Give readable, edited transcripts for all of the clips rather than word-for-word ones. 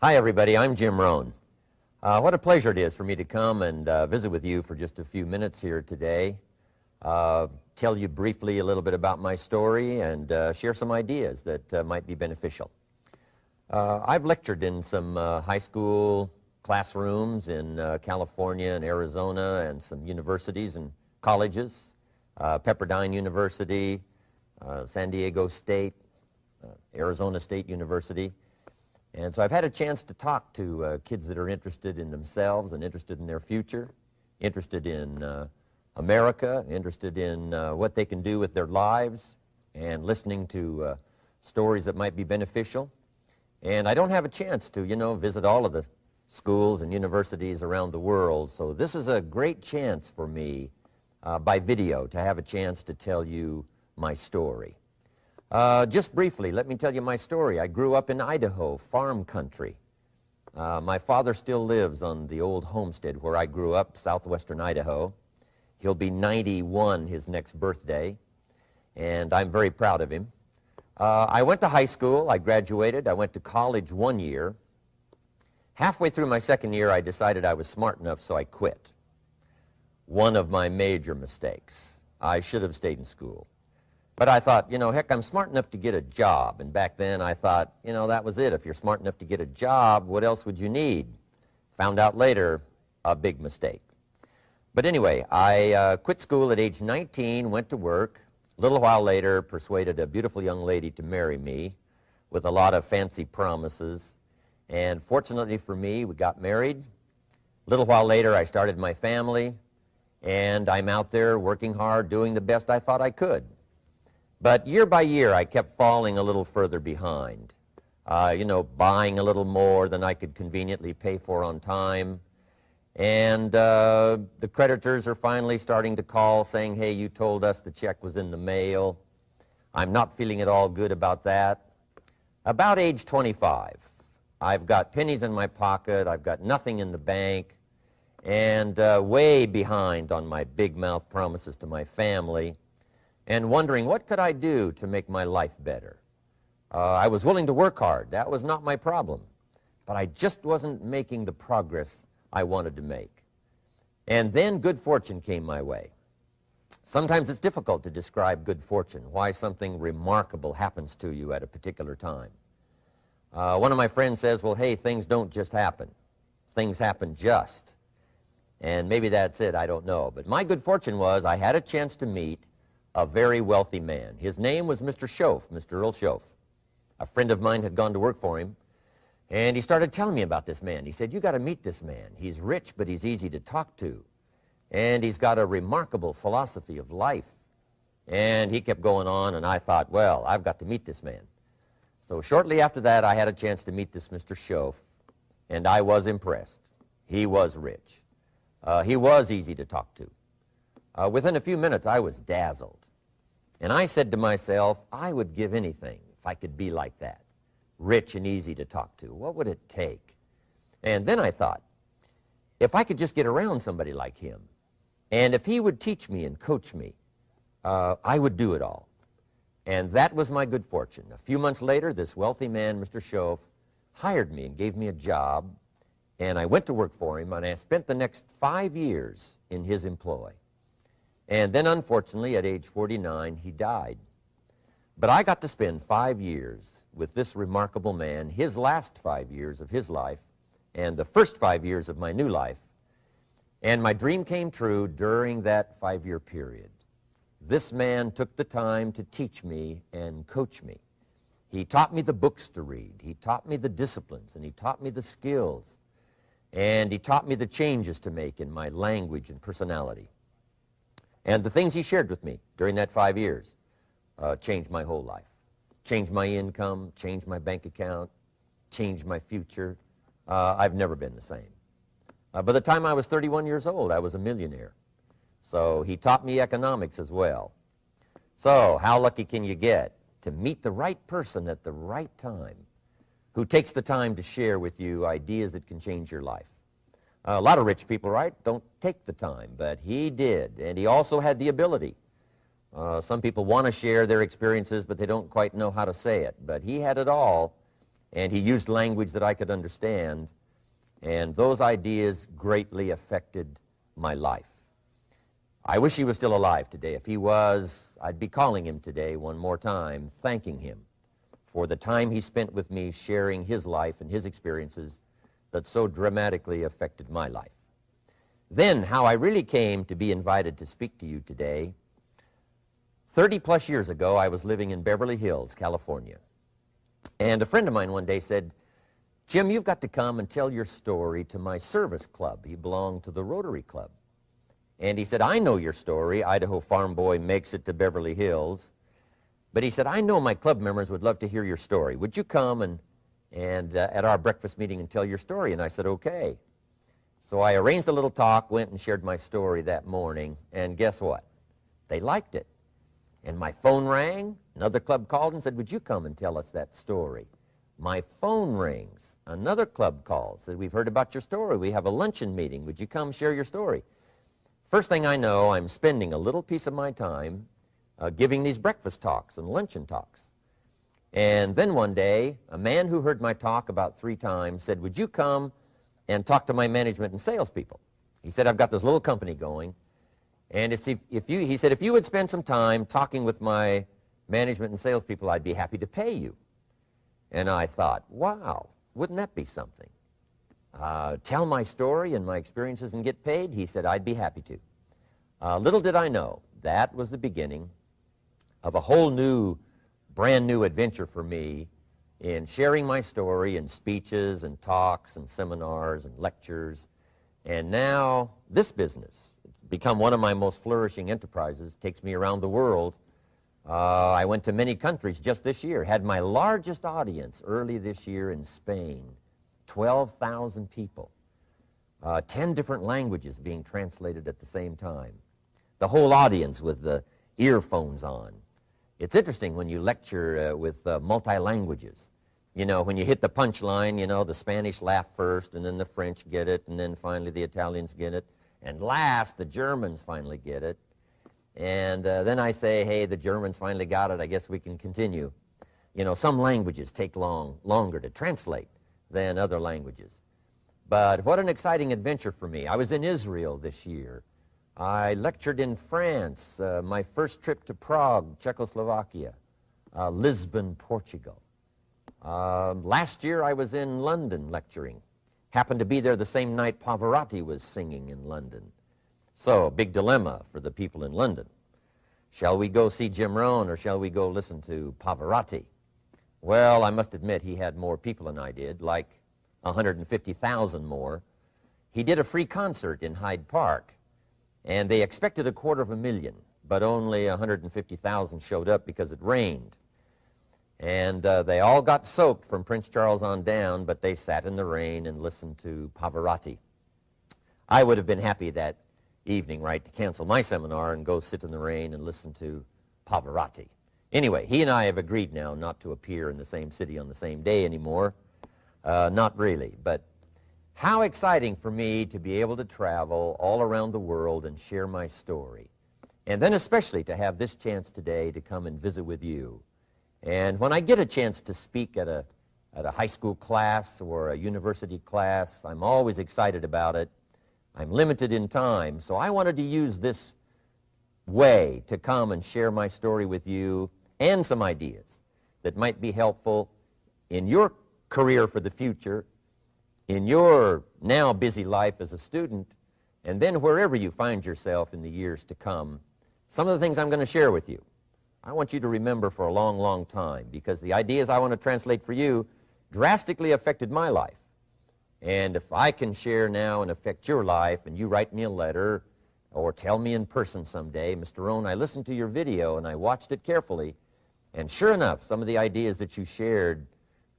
Hi, everybody. I'm Jim Rohn. What a pleasure it is for me to come and visit with you for just a few minutes here today. Tell you briefly a little bit about my story and share some ideas that might be beneficial. I've lectured in some high school classrooms in California and Arizona and some universities and colleges, Pepperdine University, San Diego State, Arizona State University. And so I've had a chance to talk to kids that are interested in themselves and interested in their future, interested in America, interested in what they can do with their lives, and listening to stories that might be beneficial. And I don't have a chance to, visit all of the schools and universities around the world, so this is a great chance for me by video to have a chance to tell you my story. Just briefly, let me tell you my story. I grew up in Idaho, farm country. My father still lives on the old homestead where I grew up, southwestern Idaho. He'll be 91 his next birthday, and I'm very proud of him. I went to high school. I graduated. I went to college 1 year. Halfway through my second year, I decided I was smart enough, so I quit. One of my major mistakes. I should have stayed in school. But I thought, heck, I'm smart enough to get a job. And back then I thought, that was it. If you're smart enough to get a job, what else would you need? Found out later, a big mistake. But anyway, I quit school at age 19, went to work. A little while later, persuaded a beautiful young lady to marry me with a lot of fancy promises. And fortunately for me, we got married. A little while later, I started my family. And I'm out there working hard, doing the best I thought I could. But year by year, I kept falling a little further behind, buying a little more than I could conveniently pay for on time. And the creditors are finally starting to call saying, hey, you told us the check was in the mail. I'm not feeling at all good about that. About age 25, I've got pennies in my pocket, I've got nothing in the bank, and way behind on my big mouth promises to my family, and wondering what could I do to make my life better. I was willing to work hard. That was not my problem. But I just wasn't making the progress I wanted to make. And then good fortune came my way. Sometimes it's difficult to describe good fortune, why something remarkable happens to you at a particular time. One of my friends says, well, hey, things don't just happen. Things happen just. And maybe that's it, I don't know. But my good fortune was I had a chance to meet a very wealthy man. His name was Mr. Schoaf, Mr. Earl Schoaf. A friend of mine had gone to work for him, and he started telling me about this man. He said, you got to meet this man. He's rich, but he's easy to talk to, and he's got a remarkable philosophy of life. And he kept going on, and I thought, well, I've got to meet this man. So shortly after that, I had a chance to meet this Mr. Schoaf, and I was impressed. He was rich. He was easy to talk to. Within a few minutes, I was dazzled. And I said to myself, I would give anything if I could be like that, rich and easy to talk to. What would it take? And then I thought, if I could just get around somebody like him, and if he would teach me and coach me, I would do it all. And that was my good fortune. A few months later, this wealthy man, Mr. Schoaf, hired me and gave me a job, and I went to work for him, and I spent the next 5 years in his employ. And then, unfortunately, at age 49, he died. But I got to spend 5 years with this remarkable man, his last 5 years of his life, and the first 5 years of my new life. And my dream came true during that 5-year period. This man took the time to teach me and coach me. He taught me the books to read. He taught me the disciplines, and he taught me the skills. And he taught me the changes to make in my language and personality. And the things he shared with me during that 5 years changed my whole life. Changed my income, changed my bank account, changed my future. I've never been the same. By the time I was 31 years old, I was a millionaire. So he taught me economics as well. So how lucky can you get to meet the right person at the right time who takes the time to share with you ideas that can change your life? A lot of rich people, right, don't take the time, but he did, and he also had the ability. Some people want to share their experiences, but they don't quite know how to say it. But he had it all, and he used language that I could understand, and those ideas greatly affected my life. I wish he was still alive today. If he was, I'd be calling him today one more time, thanking him for the time he spent with me sharing his life and his experiences that so dramatically affected my life. Then, how I really came to be invited to speak to you today. 30-plus years ago, I was living in Beverly Hills, California. And a friend of mine one day said, "Jim, you've got to come and tell your story to my service club." He belonged to the Rotary Club. And he said, "I know your story. Idaho farm boy makes it to Beverly Hills." But he said, "I know my club members would love to hear your story. Would you come and at our breakfast meeting and tell your story?" And I said, "Okay." So I arranged a little talk, went and shared my story that morning, and guess what? They liked it. And my phone rang. Another club called and said, "Would you come and tell us that story?" My phone rings. Another club calls, said, "We've heard about your story. We have a luncheon meeting. Would you come share your story?" First thing I know, I'm spending a little piece of my time giving these breakfast talks and luncheon talks. And then one day, a man who heard my talk about 3 times said, "Would you come and talk to my management and salespeople?" He said, "I've got this little company going, and he said, if you would spend some time talking with my management and salespeople, I'd be happy to pay you." And I thought, wow, wouldn't that be something? Tell my story and my experiences and get paid? He said, "I'd be happy to." Little did I know, that was the beginning of a whole new, brand new adventure for me in sharing my story in speeches and talks and seminars and lectures. And now this business, it's become one of my most flourishing enterprises, takes me around the world. I went to many countries just this year, had my largest audience early this year in Spain, 12,000 people, 10 different languages being translated at the same time, the whole audience with the earphones on. It's interesting when you lecture with multi-languages. You know, when you hit the punchline, you know, the Spanish laugh first, and then the French get it, and then finally the Italians get it, and last the Germans finally get it. And then I say, "Hey, the Germans finally got it. I guess we can continue." You know, some languages take longer to translate than other languages. But what an exciting adventure for me. I was in Israel this year. I lectured in France, my first trip to Prague, Czechoslovakia, Lisbon, Portugal. Last year I was in London lecturing. Happened to be there the same night Pavarotti was singing in London. So, big dilemma for the people in London. Shall we go see Jim Rohn or shall we go listen to Pavarotti? Well, I must admit he had more people than I did, like 150,000 more. He did a free concert in Hyde Park, and they expected 250,000, but only 150,000 showed up because it rained. And they all got soaked from Prince Charles on down, but they sat in the rain and listened to Pavarotti. I would have been happy that evening, right, to cancel my seminar and go sit in the rain and listen to Pavarotti. Anyway, he and I have agreed now not to appear in the same city on the same day anymore. Not really, but how exciting for me to be able to travel all around the world and share my story. And then especially to have this chance today to come and visit with you. And when I get a chance to speak at a high school class or a university class, I'm always excited about it. I'm limited in time, so I wanted to use this way to come and share my story with you and some ideas that might be helpful in your career for the future, in your now busy life as a student, and then wherever you find yourself in the years to come. Some of the things I'm going to share with you, I want you to remember for a long, long time, because the ideas I want to translate for you drastically affected my life. And if I can share now and affect your life, and you write me a letter or tell me in person someday, "Mr. Rohn, I listened to your video and I watched it carefully, and sure enough, some of the ideas that you shared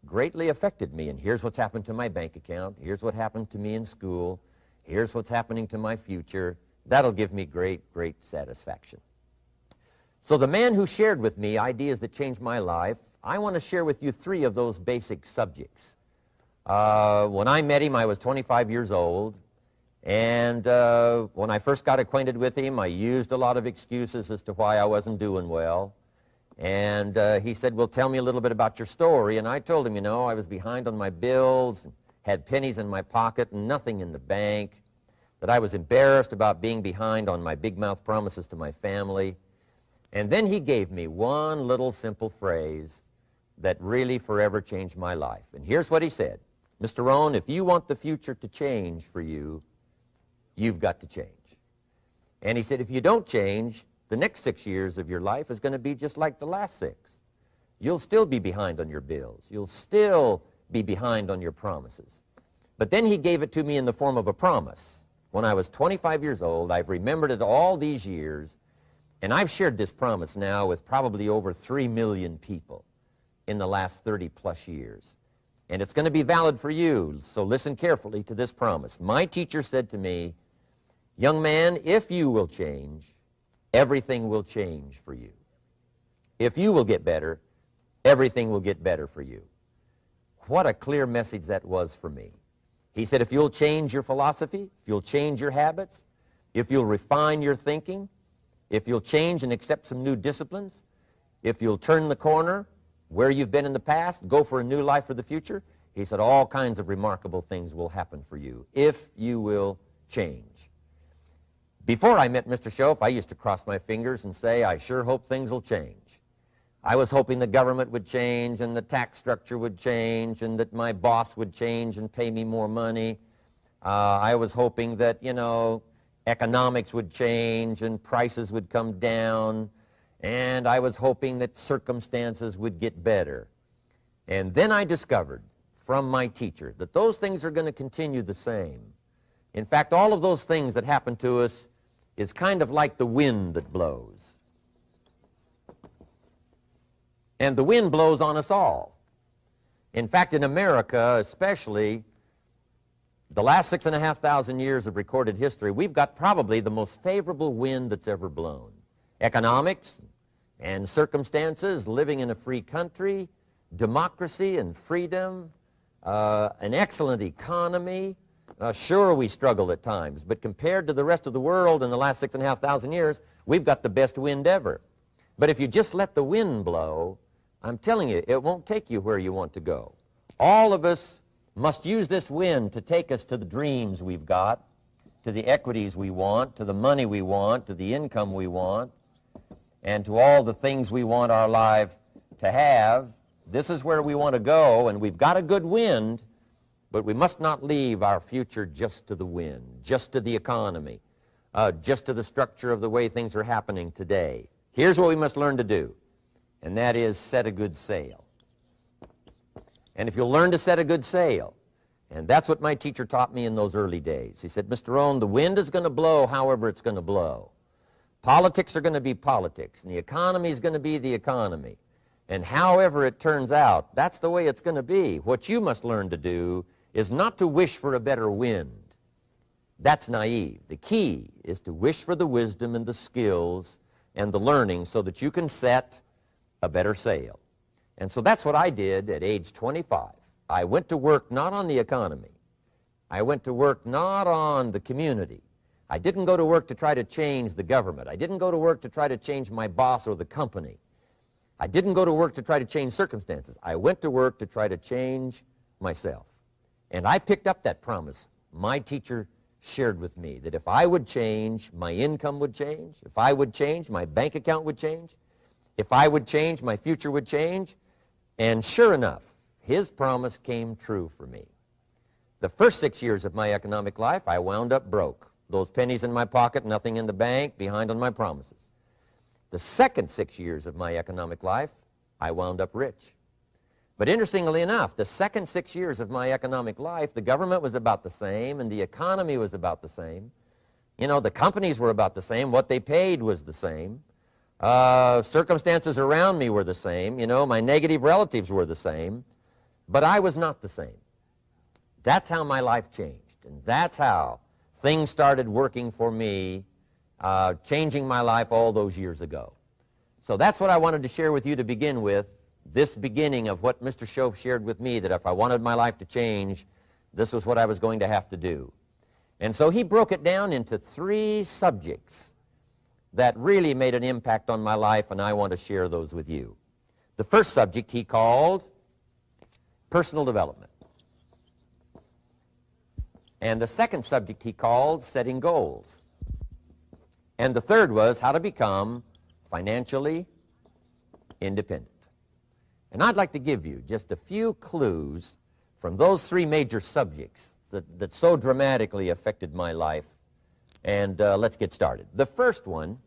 greatly affected me, and here's what's happened to my bank account, here's what happened to me in school, here's what's happening to my future," that'll give me great, great satisfaction. So the man who shared with me ideas that changed my life, I want to share with you 3 of those basic subjects. When I met him, I was 25 years old, and when I first got acquainted with him, I used a lot of excuses as to why I wasn't doing well. And he said, well, tell me a little bit about your story. And I told him, you know, I was behind on my bills, had pennies in my pocket and nothing in the bank, that I was embarrassed about being behind on my big mouth promises to my family. And then he gave me one little simple phrase that really forever changed my life. And here's what he said: Mr. Rohn, if you want the future to change for you, you've got to change. And he said, if you don't change, the next 6 years of your life is going to be just like the last 6. You'll still be behind on your bills. You'll still be behind on your promises. But then he gave it to me in the form of a promise. When I was 25 years old, I've remembered it all these years, and I've shared this promise now with probably over 3 million people in the last 30-plus years. And it's going to be valid for you, so listen carefully to this promise. My teacher said to me, young man, if you will change, everything will change for you. If you will get better, everything will get better for you. What a clear message that was for me. He said, if you'll change your philosophy, if you'll change your habits, if you'll refine your thinking, if you'll change and accept some new disciplines, if you'll turn the corner where you've been in the past, go for a new life for the future, he said all kinds of remarkable things will happen for you if you will change. Before I met Mr. Schoaf, I used to cross my fingers and say, I sure hope things will change. I was hoping the government would change and the tax structure would change and that my boss would change and pay me more money. I was hoping that, you know, economics would change and prices would come down, and I was hoping that circumstances would get better. And then I discovered from my teacher that those things are going to continue the same. In fact, all of those things that happen to us is kind of like the wind that blows. And the wind blows on us all. In fact, in America especially, the last 6,500 years of recorded history, we've got probably the most favorable wind that's ever blown. Economics and circumstances, living in a free country, democracy and freedom, an excellent economy. Sure, we struggle at times, but compared to the rest of the world in the last 6,500 years, we've got the best wind ever. But if you just let the wind blow, I'm telling you, it won't take you where you want to go. All of us must use this wind to take us to the dreams we've got, to the equities we want, to the money we want, to the income we want, and to all the things we want our life to have. This is where we want to go, and we've got a good wind, but we must not leave our future just to the wind, just to the economy, just to the structure of the way things are happening today. Here's what we must learn to do, and that is set a good sail. And if you'll learn to set a good sail, and that's what my teacher taught me in those early days. He said, Mr. Rohn, the wind is going to blow however it's going to blow. Politics are going to be politics, and the economy is going to be the economy. And however it turns out, that's the way it's going to be. What you must learn to do is not to wish for a better wind. That's naive. The key is to wish for the wisdom and the skills and the learning so that you can set a better sail. And so that's what I did at age 25. I went to work not on the economy. I went to work not on the community. I didn't go to work to try to change the government. I didn't go to work to try to change my boss or the company. I didn't go to work to try to change circumstances. I went to work to try to change myself. And I picked up that promise my teacher shared with me, that if I would change, my income would change. If I would change, my bank account would change. If I would change, my future would change. And sure enough, his promise came true for me. The first 6 years of my economic life, I wound up broke. Those pennies in my pocket, nothing in the bank, behind on my promises. The second 6 years of my economic life, I wound up rich. But interestingly enough, the second 6 years of my economic life, the government was about the same and the economy was about the same. You know, the companies were about the same. What they paid was the same. Circumstances around me were the same. You know, my negative relatives were the same. But I was not the same. That's how my life changed. And that's how things started working for me, changing my life all those years ago. So that's what I wanted to share with you to begin with, this beginning of what Mr. Schoaf shared with me, that if I wanted my life to change, this was what I was going to have to do. And so he broke it down into 3 subjects that really made an impact on my life, and I want to share those with you. The first subject he called personal development. And the second subject he called setting goals. And the third was how to become financially independent. And I'd like to give you just a few clues from those three major subjects that so dramatically affected my life. And let's get started. The first one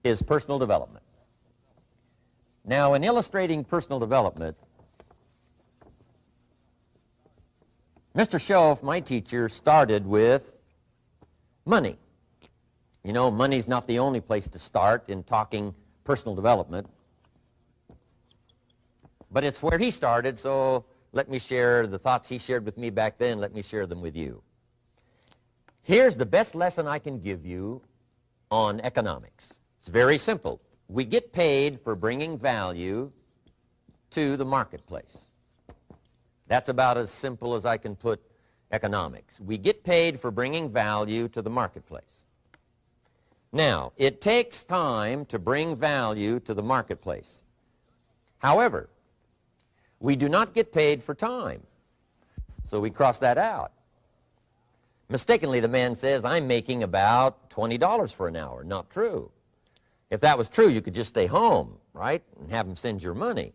is personal development. Now, in illustrating personal development, Mr. Schoaf, my teacher, started with money. You know, money's not the only place to start in talking personal development, but it's where he started, so let me share the thoughts he shared with me back then. Let me share them with you. Here's the best lesson I can give you on economics. It's very simple. We get paid for bringing value to the marketplace. That's about as simple as I can put economics. We get paid for bringing value to the marketplace. Now, it takes time to bring value to the marketplace. However, we do not get paid for time, so we cross that out. Mistakenly, the man says, I'm making about $20 for an hour. Not true. If that was true, you could just stay home, right, and have him send your money.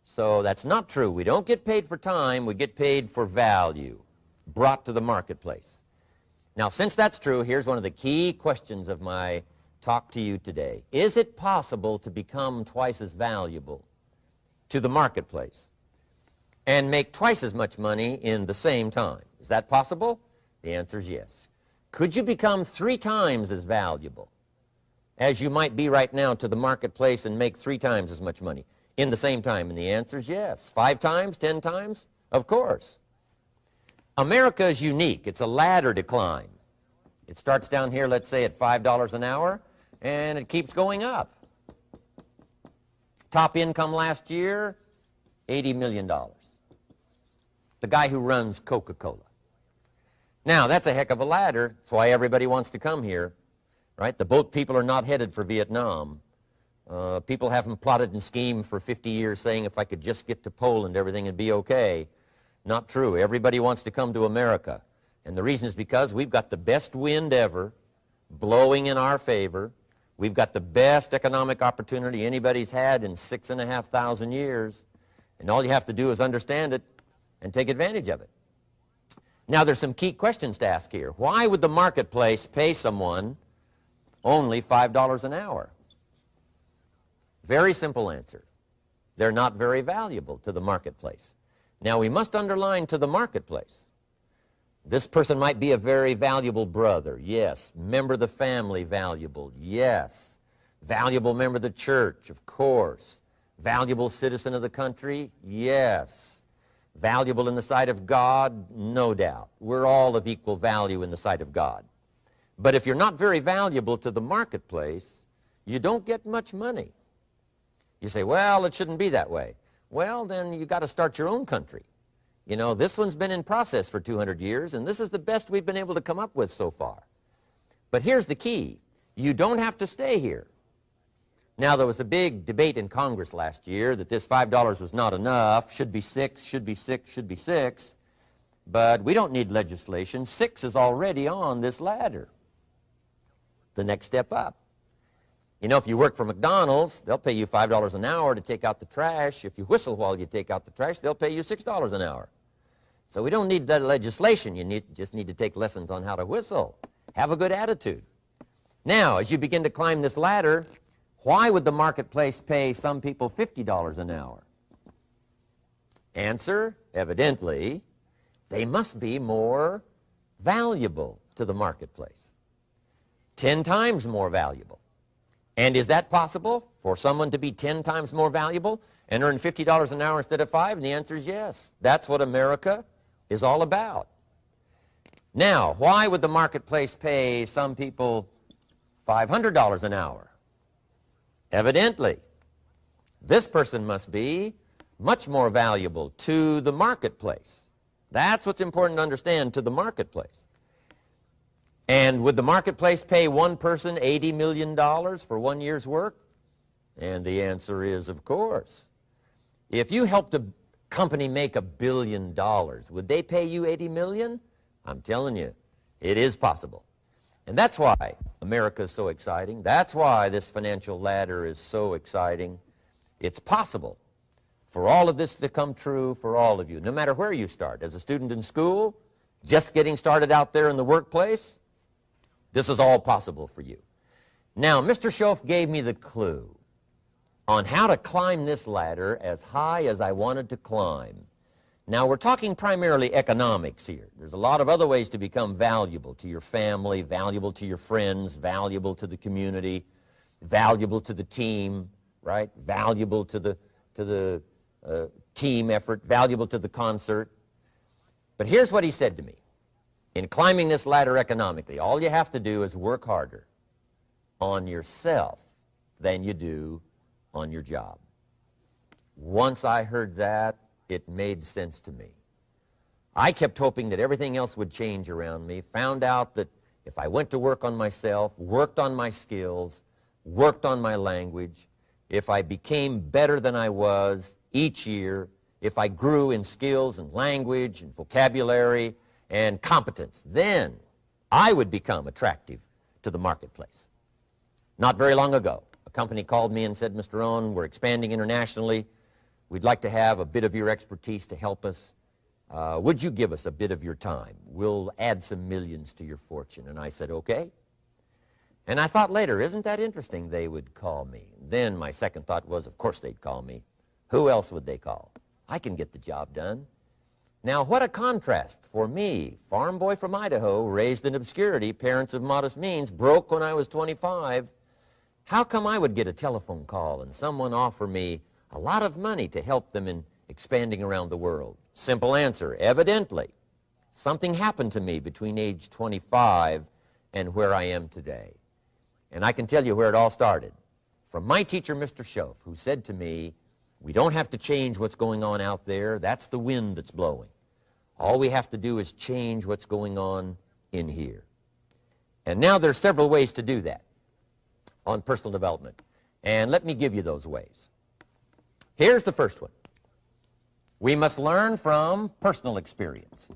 So that's not true. We don't get paid for time. We get paid for value brought to the marketplace. Now, since that's true, here's one of the key questions of my talk to you today. Is it possible to become twice as valuable to the marketplace and make twice as much money in the same time? Is that possible? The answer is yes. Could you become 3 times as valuable as you might be right now to the marketplace and make 3 times as much money in the same time? And the answer is yes. 5 times, 10 times? Of course. America is unique. It's a ladder to climb. It starts down here, let's say, at $5 an hour, and it keeps going up. Top income last year, $80 million. The guy who runs Coca-Cola. Now, that's a heck of a ladder. That's why everybody wants to come here, right? The boat people are not headed for Vietnam. People haven't plotted and schemed for 50 years saying if I could just get to Poland, everything would be okay. Not true. Everybody wants to come to America. And the reason is because we've got the best wind ever blowing in our favor. We've got the best economic opportunity anybody's had in 6,500 years. And all you have to do is understand it and take advantage of it. Now, there's some key questions to ask here. Why would the marketplace pay someone only $5 an hour? Very simple answer. They're not very valuable to the marketplace. Now, we must underline to the marketplace. This person might be a very valuable brother, yes. Member of the family, valuable, yes. Valuable member of the church, of course. Valuable citizen of the country, yes. Valuable in the sight of God, no doubt. We're all of equal value in the sight of God. But if you're not very valuable to the marketplace, you don't get much money. You say, well, it shouldn't be that way. Well, then you got to start your own country. You know, this one's been in process for 200 years, and this is the best we've been able to come up with so far. But here's the key. You don't have to stay here. Now, there was a big debate in Congress last year that this $5 was not enough, should be 6, should be 6, should be 6. But we don't need legislation. 6 is already on this ladder. The next step up. You know, if you work for McDonald's, they'll pay you $5 an hour to take out the trash. If you whistle while you take out the trash, they'll pay you $6 an hour. So we don't need legislation. You just need to take lessons on how to whistle. Have a good attitude. Now, as you begin to climb this ladder, why would the marketplace pay some people $50 an hour? Answer, evidently, they must be more valuable to the marketplace. 10 times more valuable. And is that possible for someone to be 10 times more valuable and earn $50 an hour instead of 5? And the answer is yes. That's what America is all about. Now, why would the marketplace pay some people $500 an hour? Evidently, this person must be much more valuable to the marketplace. That's what's important to understand, to the marketplace. And would the marketplace pay one person $80 million for 1 year's work? And the answer is, of course. If you helped a company make $1 billion, would they pay you $80 million? I'm telling you, it is possible. And that's why America is so exciting. That's why this financial ladder is so exciting. It's possible for all of this to come true for all of you, no matter where you start. As a student in school, just getting started out there in the workplace, this is all possible for you. Now, Mr. Schoaf gave me the clue on how to climb this ladder as high as I wanted to climb. Now, we're talking primarily economics here. There's a lot of other ways to become valuable to your family, valuable to your friends, valuable to the community, valuable to the team, right? Valuable to the team effort, valuable to the concert. But here's what he said to me. In climbing this ladder economically, all you have to do is work harder on yourself than you do on your job. Once I heard that, it made sense to me. I kept hoping that everything else would change around me, found out that if I went to work on myself, worked on my skills, worked on my language, if I became better than I was each year, if I grew in skills and language and vocabulary and competence, then I would become attractive to the marketplace. Not very long ago, a company called me and said, Mr. Rohn, we're expanding internationally. We'd like to have a bit of your expertise to help us. Would you give us a bit of your time? We'll add some millions to your fortune. And I said, okay. And I thought later, isn't that interesting they would call me? Then my second thought was, of course they'd call me. Who else would they call? I can get the job done. Now, what a contrast for me, farm boy from Idaho, raised in obscurity, parents of modest means, broke when I was 25. How come I would get a telephone call and someone offer me a lot of money to help them in expanding around the world? Simple answer, evidently. Something happened to me between age 25 and where I am today. And I can tell you where it all started. From my teacher, Mr. Schoaf, who said to me, we don't have to change what's going on out there. That's the wind that's blowing. All we have to do is change what's going on in here. And now there's several ways to do that on personal development. And let me give you those ways. Here's the first one. We must learn from personal experience.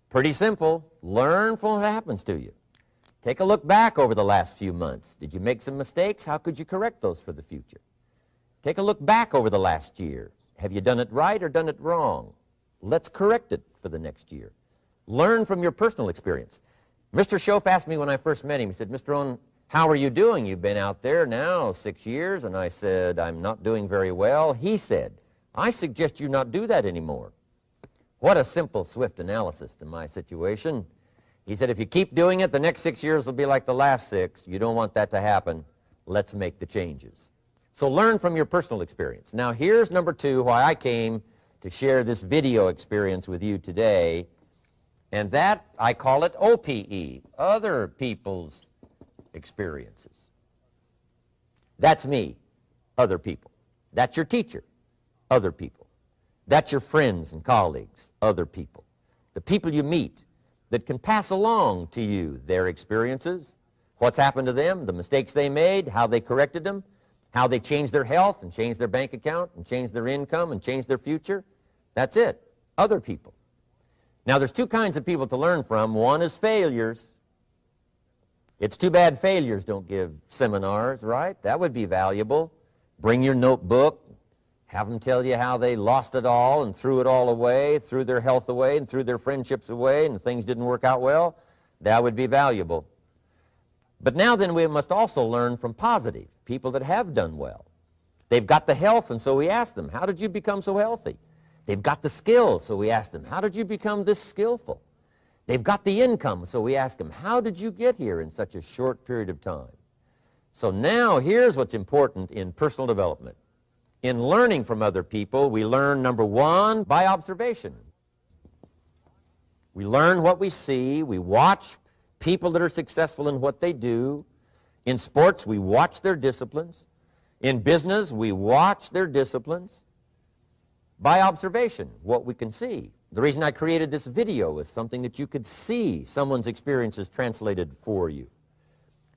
Pretty simple. Learn from what happens to you. Take a look back over the last few months. Did you make some mistakes? How could you correct those for the future? Take a look back over the last year. Have you done it right or done it wrong? Let's correct it for the next year. Learn from your personal experience. Mr. Schoaf asked me when I first met him, he said, Mr. Rohn, how are you doing? You've been out there now 6 years. And I said, I'm not doing very well. He said, I suggest you not do that anymore. What a simple, swift analysis to my situation. He said, if you keep doing it, the next 6 years will be like the last 6. You don't want that to happen. Let's make the changes. So learn from your personal experience. Now here's number 2, why I came to share this video experience with you today. And that, I call it OPE, other people's experiences. That's me, other people. That's your teacher, other people. That's your friends and colleagues, other people. The people you meet that can pass along to you their experiences, what's happened to them, the mistakes they made, how they corrected them, how they changed their health and changed their bank account and changed their income and changed their future. That's it, other people. Now there's 2 kinds of people to learn from. One is failures. It's too bad failures don't give seminars, right? That would be valuable. Bring your notebook, have them tell you how they lost it all and threw it all away, threw their health away and threw their friendships away and things didn't work out well. That would be valuable. But now then we must also learn from positive, people that have done well. They've got the health, and so we ask them, how did you become so healthy? They've got the skills, so we ask them, how did you become this skillful? They've got the income, so we ask them, how did you get here in such a short period of time? So now here's what's important in personal development. In learning from other people, we learn, number 1, by observation. We learn what we see. We watch people that are successful in what they do. In sports, we watch their disciplines. In business, we watch their disciplines. By observation, what we can see. The reason I created this video was something that you could see someone's experiences translated for you.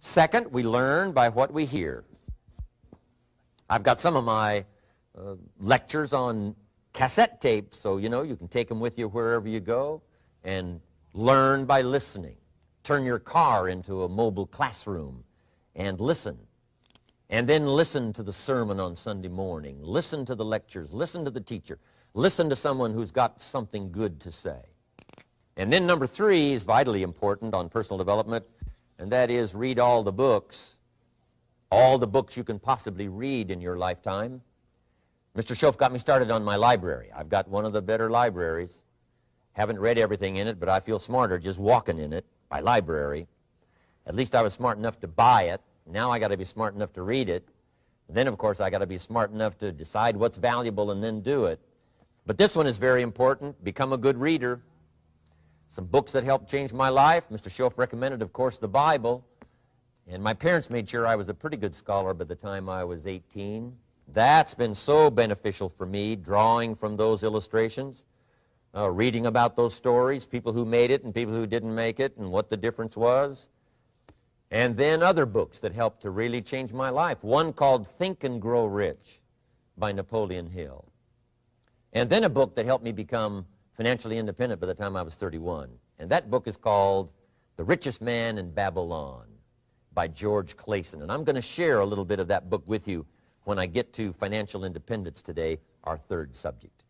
Second, we learn by what we hear. I've got some of my lectures on cassette tapes, so you can take them with you wherever you go and learn by listening. Turn your car into a mobile classroom and listen. And then listen to the sermon on Sunday morning. Listen to the lectures. Listen to the teacher. Listen to someone who's got something good to say. And then number 3 is vitally important on personal development, and that is read all the books you can possibly read in your lifetime. Mr. Schoaf got me started on my library. I've got one of the better libraries. Haven't read everything in it, but I feel smarter just walking in it, my library. At least I was smart enough to buy it. Now I got to be smart enough to read it. Then, of course, I got to be smart enough to decide what's valuable and then do it. But this one is very important. Become a good reader. Some books that helped change my life. Mr. Schoaf recommended, of course, the Bible. And my parents made sure I was a pretty good scholar by the time I was 18. That's been so beneficial for me, drawing from those illustrations, reading about those stories, people who made it and people who didn't make it, and what the difference was. And then other books that helped to really change my life. One called Think and Grow Rich by Napoleon Hill. And then a book that helped me become financially independent by the time I was 31. And that book is called The Richest Man in Babylon by George Clason. And I'm going to share a little bit of that book with you when I get to financial independence today, our third subject.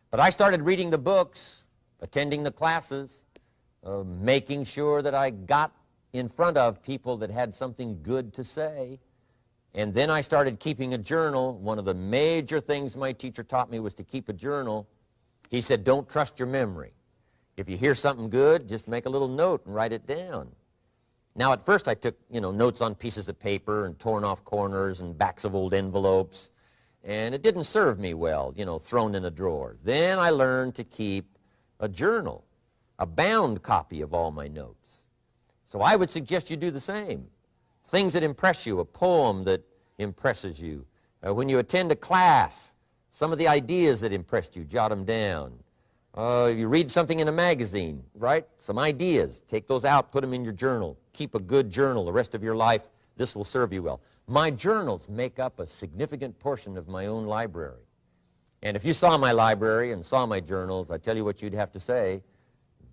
But I started reading the books, attending the classes, making sure that I got in front of people that had something good to say. And then I started keeping a journal. One of the major things my teacher taught me was to keep a journal. He said, don't trust your memory. If you hear something good, just make a little note and write it down. Now, at first I took, notes on pieces of paper and torn off corners and backs of old envelopes. And it didn't serve me well, thrown in a drawer. Then I learned to keep a journal, a bound copy of all my notes. So I would suggest you do the same. Things that impress you, a poem that impresses you. When you attend a class, some of the ideas that impressed you, jot them down. You read something in a magazine, right? Some ideas. Take those out, put them in your journal. Keep a good journal the rest of your life. This will serve you well. My journals make up a significant portion of my own library. And if you saw my library and saw my journals, I tell you what you'd have to say.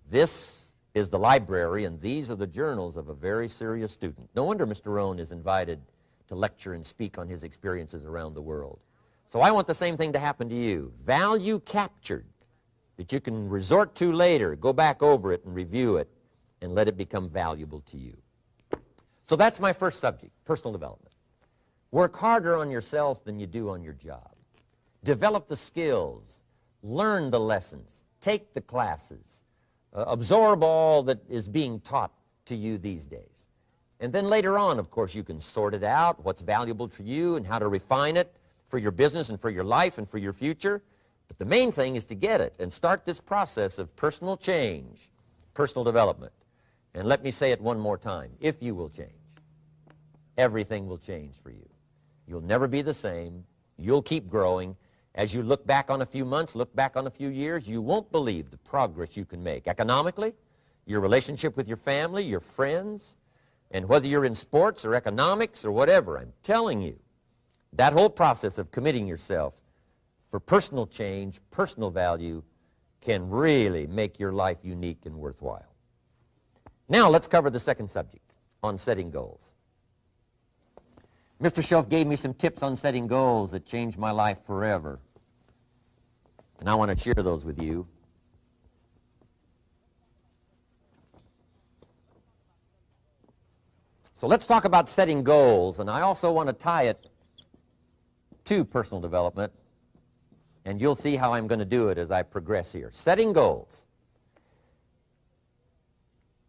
This is the library, and these are the journals of a very serious student. No wonder Mr. Rohn is invited to lecture and speak on his experiences around the world. So I want the same thing to happen to you. Value captured that you can resort to later, go back over it and review it, and let it become valuable to you. So that's my first subject, personal development. Work harder on yourself than you do on your job. Develop the skills, learn the lessons, take the classes, absorb all that is being taught to you these days. And then later on, of course, you can sort it out, what's valuable to you and how to refine it for your business and for your life and for your future. But the main thing is to get it and start this process of personal change, personal development. And let me say it one more time. If you will change, everything will change for you. You'll never be the same. You'll keep growing. As you look back on a few months, look back on a few years, you won't believe the progress you can make. Economically, your relationship with your family, your friends, and whether you're in sports or economics or whatever, I'm telling you, that whole process of committing yourself for personal change, personal value, can really make your life unique and worthwhile. Now let's cover the second subject, on setting goals. Mr. Schoaf gave me some tips on setting goals that changed my life forever. And I want to share those with you. So let's talk about setting goals, and I also want to tie it to personal development, and you'll see how I'm going to do it as I progress here. Setting goals.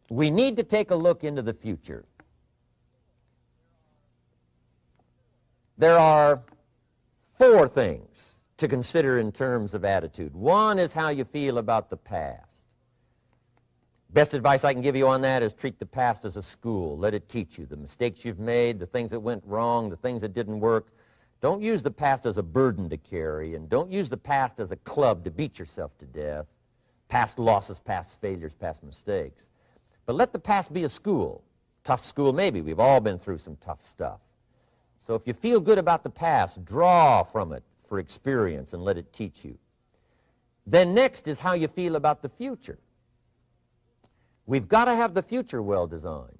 We need to take a look into the future. There are 4 things to consider in terms of attitude. One is how you feel about the past. Best advice I can give you on that is treat the past as a school. Let it teach you the mistakes you've made, the things that went wrong, the things that didn't work. Don't use the past as a burden to carry, and don't use the past as a club to beat yourself to death. past losses, past failures, past mistakes. But let the past be a school. Tough school maybe. We've all been through some tough stuff. So if you feel good about the past, draw from it for experience and let it teach you. Then next is how you feel about the future. We've got to have the future well designed.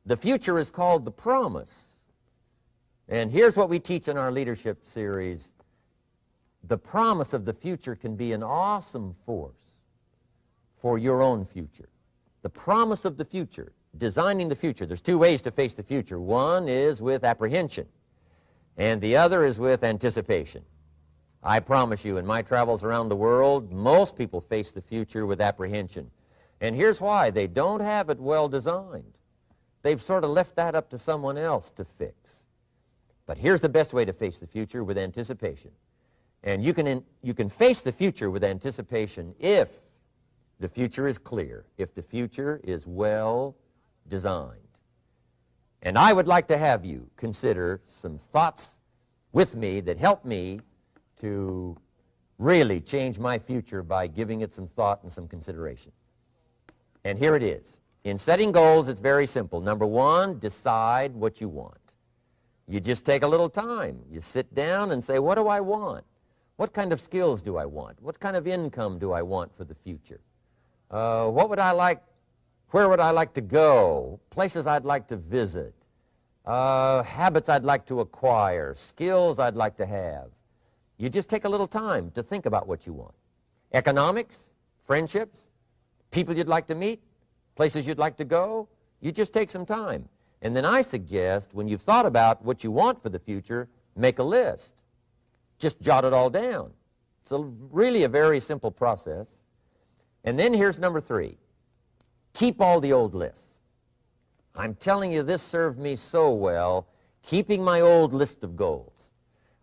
The future is called the promise. And here's what we teach in our leadership series. The promise of the future can be an awesome force for your own future. The promise of the future, designing the future. There's two ways to face the future. One is with apprehension, and the other is with anticipation. I promise you, in my travels around the world, most people face the future with apprehension. And here's why. They don't have it well designed. They've sort of left that up to someone else to fix. But here's the best way to face the future, with anticipation. And you can face the future with anticipation if the future is clear, if the future is well designed. And I would like to have you consider some thoughts with me that help me to really change my future by giving it some thought and some consideration. And here it is. In setting goals, it's very simple. Number one, decide what you want. You just take a little time. You sit down and say, what do I want? What kind of skills do I want? What kind of income do I want for the future? What would I like? Where would I like to go? Places I'd like to visit. Habits I'd like to acquire. Skills I'd like to have. You just take a little time to think about what you want. Economics, friendships, people you'd like to meet, places you'd like to go. You just take some time. And then I suggest, when you've thought about what you want for the future, make a list. Just jot it all down. It's really a very simple process. And then here's number three. Keep all the old lists. I'm telling you, this served me so well, keeping my old list of goals.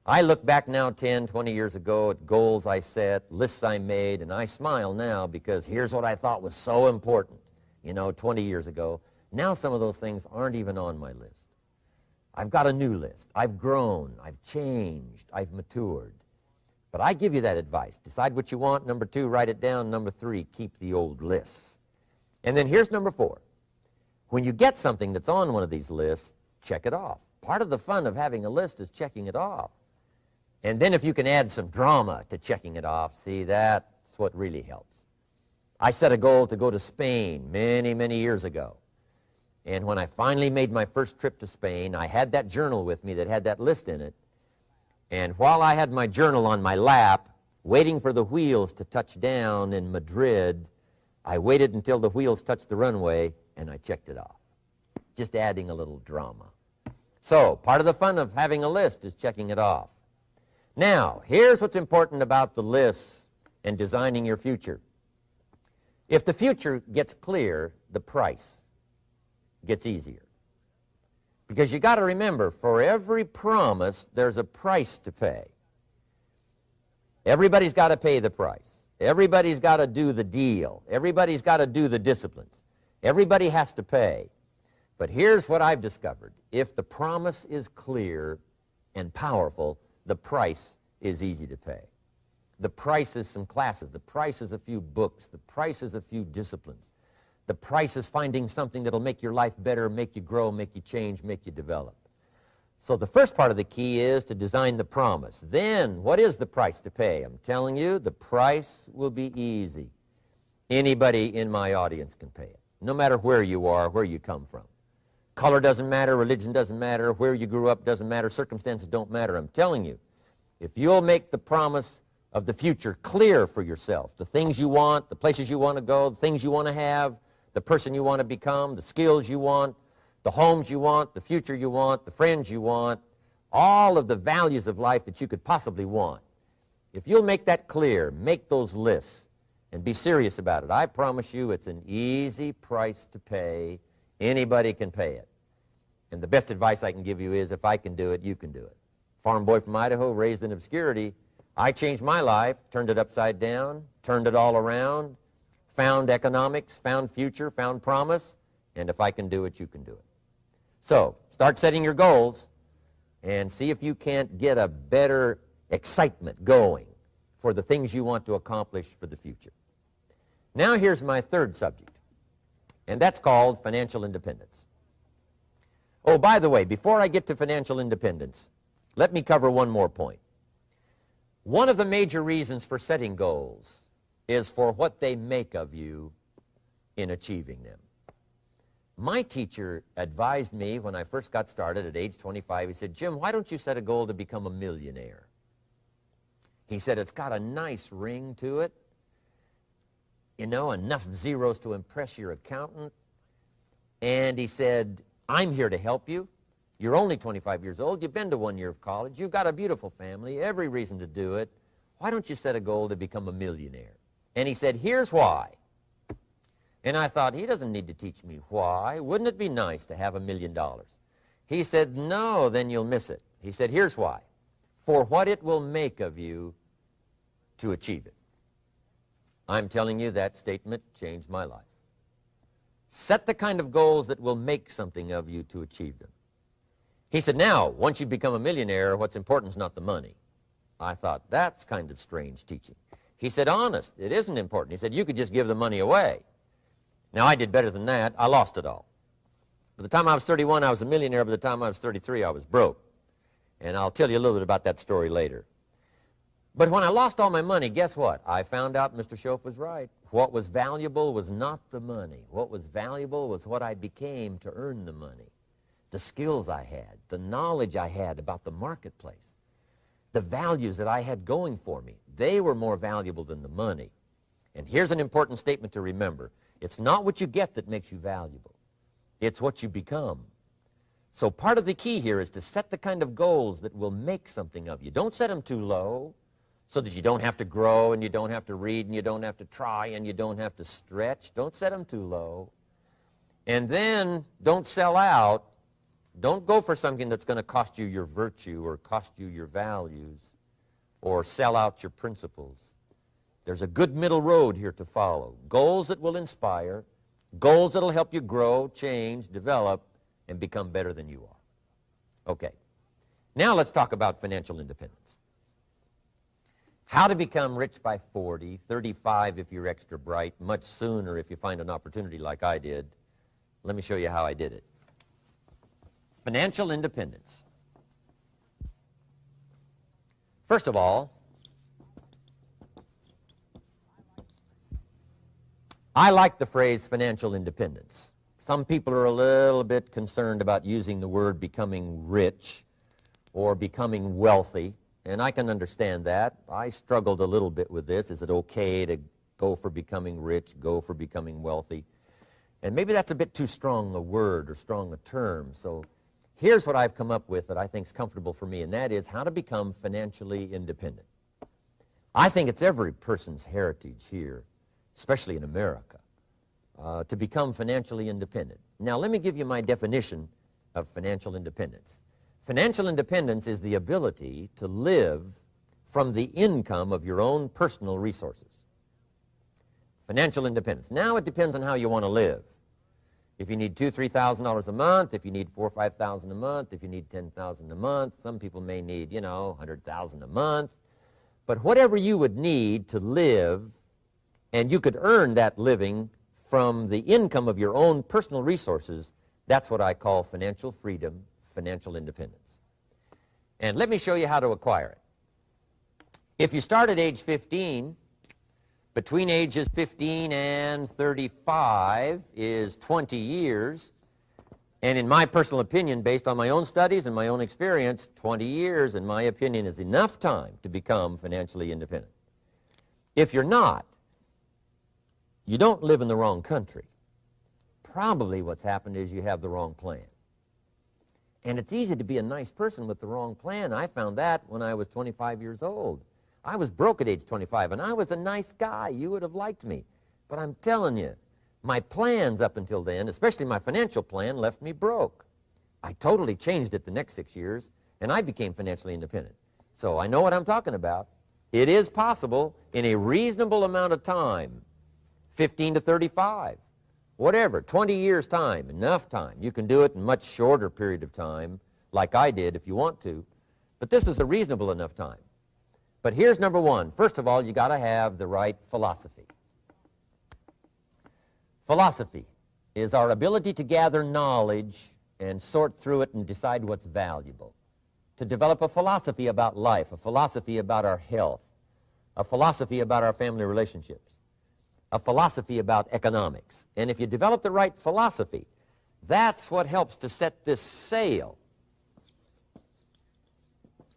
I look back now 10, 20 years ago at goals I set, lists I made, and I smile now because here's what I thought was so important, 20 years ago. Now some of those things aren't even on my list. I've got a new list. I've grown. I've changed. I've matured. But I give you that advice. Decide what you want. Number two, write it down. Number three, keep the old lists. And then here's number four. When you get something that's on one of these lists, check it off. Part of the fun of having a list is checking it off. And then if you can add some drama to checking it off, see, that's what really helps. I set a goal to go to Spain many, many years ago. And when I finally made my first trip to Spain, I had that journal with me that had that list in it. And while I had my journal on my lap, waiting for the wheels to touch down in Madrid, I waited until the wheels touched the runway, and I checked it off, just adding a little drama. So part of the fun of having a list is checking it off. Now, here's what's important about the lists and designing your future. If the future gets clear, the price gets easier. Because you got to remember, for every promise, there's a price to pay. Everybody's got to pay the price. Everybody's got to do the deal. Everybody's got to do the disciplines. Everybody has to pay. But here's what I've discovered. If the promise is clear and powerful, the price is easy to pay. The price is some classes. The price is a few books. The price is a few disciplines. The price is finding something that'll make your life better, make you grow, make you change, make you develop. So the first part of the key is to design the promise. Then, what is the price to pay? I'm telling you, the price will be easy. Anybody in my audience can pay it, no matter where you are, where you come from. Color doesn't matter, religion doesn't matter, where you grew up doesn't matter, circumstances don't matter. I'm telling you, if you'll make the promise of the future clear for yourself, the things you want, the places you want to go, the things you want to have, the person you want to become, the skills you want, the homes you want, the future you want, the friends you want, all of the values of life that you could possibly want. If you'll make that clear, make those lists, and be serious about it, I promise you it's an easy price to pay. Anybody can pay it. And the best advice I can give you is, if I can do it, you can do it. Farm boy from Idaho, raised in obscurity, I changed my life, turned it upside down, turned it all around, found economics, found future, found promise, and if I can do it, you can do it. So, start setting your goals and see if you can't get a better excitement going for the things you want to accomplish for the future. Now here's my third subject, and that's called financial independence. Oh, by the way, before I get to financial independence, let me cover one more point. One of the major reasons for setting goals is for what they make of you in achieving them. My teacher advised me when I first got started at age 25, he said, "Jim, why don't you set a goal to become a millionaire?" He said, "It's got a nice ring to it. You know, enough zeros to impress your accountant." And he said, "I'm here to help you. You're only 25 years old. You've been to 1 year of college. You've got a beautiful family, every reason to do it. Why don't you set a goal to become a millionaire?" And he said, "Here's why." And I thought, he doesn't need to teach me why. Wouldn't it be nice to have $1 million? He said, "No, then you'll miss it." He said, "Here's why. For what it will make of you to achieve it." I'm telling you, that statement changed my life. Set the kind of goals that will make something of you to achieve them. He said, "Now, once you become a millionaire, what's important is not the money." I thought, that's kind of strange teaching. He said, "Honest, it isn't important." He said, "You could just give the money away." Now, I did better than that. I lost it all. By the time I was 31, I was a millionaire. By the time I was 33, I was broke. And I'll tell you a little bit about that story later. But when I lost all my money, guess what? I found out Mr. Schoaf was right. What was valuable was not the money. What was valuable was what I became to earn the money. The skills I had, the knowledge I had about the marketplace, the values that I had going for me. They were more valuable than the money. And here's an important statement to remember. It's not what you get that makes you valuable. It's what you become. So part of the key here is to set the kind of goals that will make something of you. Don't set them too low so that you don't have to grow and you don't have to read and you don't have to try and you don't have to stretch. Don't set them too low. And then don't sell out. Don't go for something that's going to cost you your virtue or cost you your values or sell out your principles. There's a good middle road here to follow. Goals that will inspire, goals that will help you grow, change, develop, and become better than you are. Okay. Now let's talk about financial independence. How to become rich by 40, 35 if you're extra bright, much sooner if you find an opportunity like I did. Let me show you how I did it. Financial independence. First of all, I like the phrase financial independence. Some people are a little bit concerned about using the word becoming rich or becoming wealthy, and I can understand that. I struggled a little bit with this. Is it okay to go for becoming rich, go for becoming wealthy? And maybe that's a bit too strong a word or strong a term. So here's what I've come up with that I think is comfortable for me, and that is how to become financially independent. I think it's every person's heritage here, especially in America, to become financially independent. Now, let me give you my definition of financial independence. Financial independence is the ability to live from the income of your own personal resources. Financial independence. Now, it depends on how you want to live. If you need $2,000, $3,000 a month, if you need $4,000 or $5,000 a month, if you need $10,000 a month, some people may need, $100,000 a month. But whatever you would need to live, and you could earn that living from the income of your own personal resources, that's what I call financial freedom, financial independence. And let me show you how to acquire it. If you start at age 15, between ages 15 and 35 is 20 years. And in my personal opinion, based on my own studies and my own experience, 20 years, in my opinion, is enough time to become financially independent. If you're not, you don't live in the wrong country. Probably what's happened is you have the wrong plan. And it's easy to be a nice person with the wrong plan. I found that when I was 25 years old. I was broke at age 25, and I was a nice guy. You would have liked me. But I'm telling you, my plans up until then, especially my financial plan, left me broke. I totally changed it the next 6 years, and I became financially independent. So I know what I'm talking about. It is possible in a reasonable amount of time, 15 to 35, whatever, 20 years' time, enough time. You can do it in a much shorter period of time, like I did if you want to. But this is a reasonable enough time. But here's number one. First of all, you got to have the right philosophy. Philosophy is our ability to gather knowledge and sort through it and decide what's valuable. To develop a philosophy about life, a philosophy about our health, a philosophy about our family relationships, a philosophy about economics. And if you develop the right philosophy, that's what helps to set this sail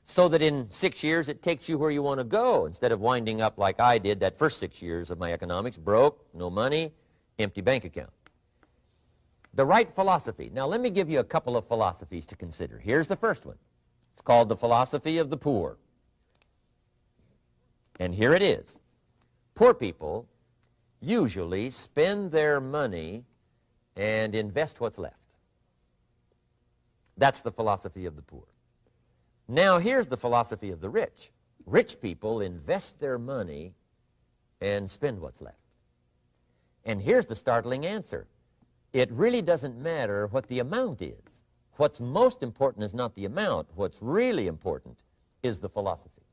so that in 6 years it takes you where you want to go instead of winding up like I did that first 6 years of my economics, broke, no money, empty bank account. The right philosophy. Now let me give you a couple of philosophies to consider. Here's the first one. It's called the philosophy of the poor. And here it is. Poor people usually spend their money and invest what's left. That's the philosophy of the poor. Now here's the philosophy of the rich. Rich people invest their money and spend what's left. And here's the startling answer. It really doesn't matter what the amount is. What's most important is not the amount. What's really important is the philosophy.